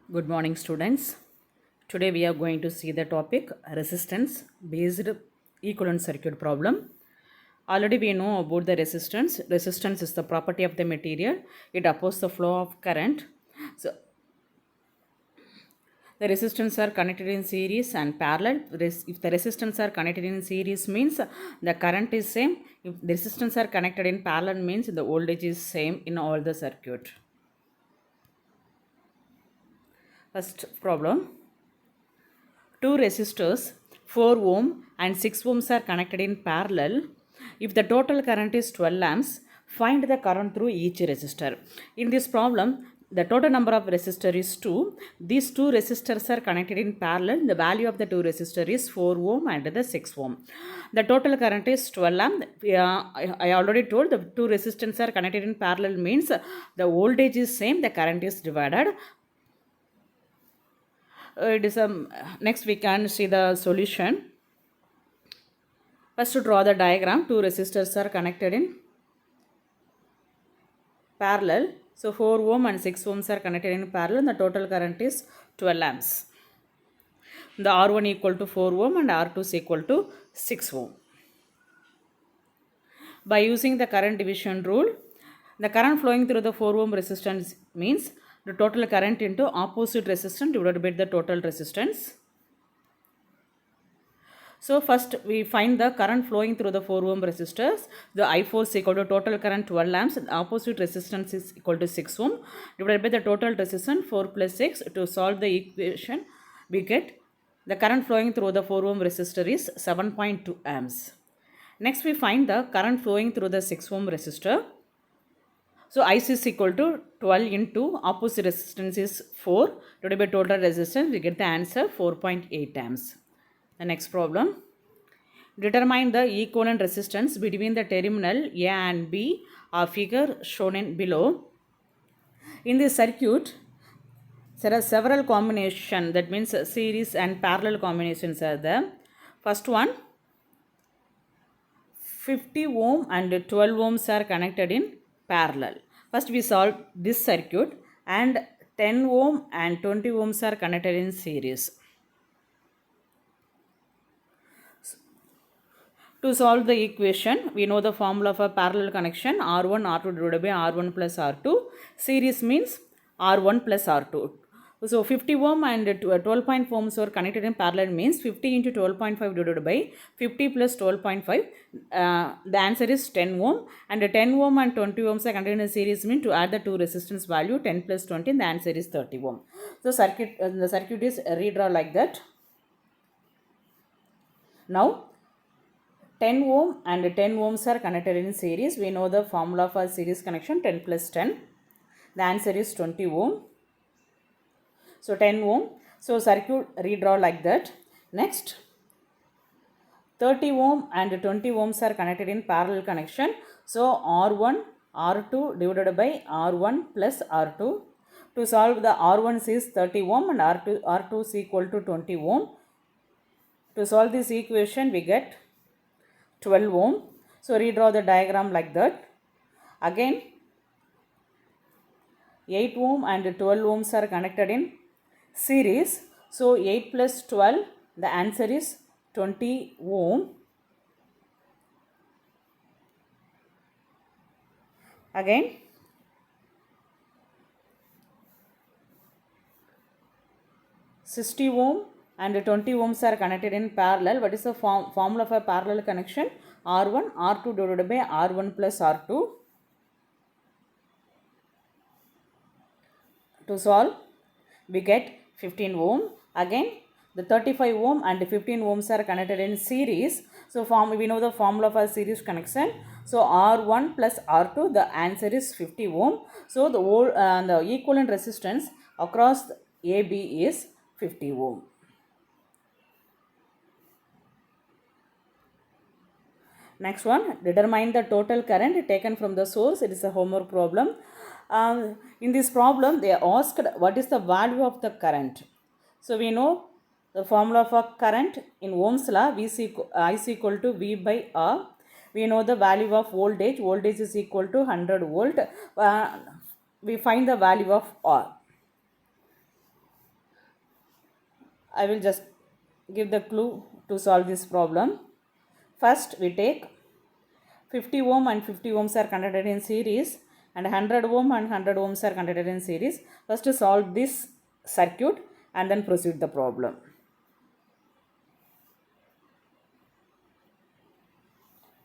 Good morning, students. Today we are going to see the topic resistance based equivalent circuit problem. Already we know about the resistance. Resistance is the property of the material. It opposes the flow of current. So the resistance are connected in series and parallel. If the resistance are connected in series means the current is same. If the resistance are connected in parallel means the voltage is same in all the circuit. First problem. Two resistors 4 ohm and 6 ohms are connected in parallel. If the total current is 12 amps, find the current through each resistor. In this problem, the total number of resistors is 2. These two resistors are connected in parallel. The value of the two resistors is 4 ohm and the 6 ohm. The total current is 12 amp. I already told the two resistors are connected in parallel means the voltage is same, the current is divided. It is next we can see the solution. First, to draw the diagram, two resistors are connected in parallel. So 4 ohm and 6 ohms are connected in parallel. The total current is 12 amps. The R1 equal to 4 ohm and R2 is equal to 6 ohm. By using the current division rule, the current flowing through the 4 ohm resistance means the total current into opposite resistance divided by the total resistance. So first we find the current flowing through the 4 ohm resistors. The I4 is equal to total current 12 amps. The opposite resistance is equal to 6 ohm divided by the total resistance 4 plus 6. To solve the equation, we get the current flowing through the 4 ohm resistor is 7.2 amps. Next we find the current flowing through the 6 ohm resistor. So IC is equal to 12 into opposite resistance is 4 divided by total resistance. We get the answer 4.8 amps. The next problem. Determine the equivalent resistance between the terminal A and B of figure shown in below. In this circuit, there are several combinations, that means series and parallel combinations are there. First one, 50 ohm and 12 ohms are connected in parallel. First we solve this circuit and 10 ohm and 20 ohms are connected in series. To solve the equation, we know the formula of a parallel connection R1 R2 divided by R1 plus R2. Series means R1 plus R2. So 50 ohm and 12.4 ohms are connected in parallel means 50 into 12.5 divided by 50 plus 12.5. The answer is 10 ohm, and 10 ohm and 20 ohms are connected in series means to add the two resistance value 10 plus 20, the answer is 30 ohm. So the circuit is redrawn like that. Now 10 ohm and 10 ohms are connected in series. We know the formula for series connection 10 plus 10. The answer is 20 ohm. So 10 ohm. So circuit redraw like that. Next, 30 ohm and 20 ohms are connected in parallel connection. So R1 R2 divided by R1 plus R2. To solve, the R1 is 30 ohm and R2 is equal to 20 ohm. To solve this equation, we get 12 ohm. So redraw the diagram like that. Again 8 ohm and 12 ohms are connected in series. So 8 plus 12, the answer is 20 ohm. Again 60 ohm and 20 ohms are connected in parallel. What is the formula of a parallel connection? R1 R2 divided by R1 plus R2. To solve, we get 15 ohm. Again the 35 ohm and 15 ohms are connected in series. So we know the formula for series connection. So R1 plus R2, the answer is 50 ohm. So the equivalent resistance across AB is 50 ohm. Next one, determine the total current taken from the source. It is a homework problem. In this problem, they asked what is the value of the current. So we know the formula for current in Ohm's law, I is equal to V by R. We know the value of voltage. Voltage is equal to 100 volt. We find the value of R. I will just give the clue to solve this problem. First we take 50 ohm and 50 ohms are connected in series and 100 ohm and 100 ohms are connected in series. First solve this circuit and then proceed the problem.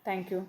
Thank you.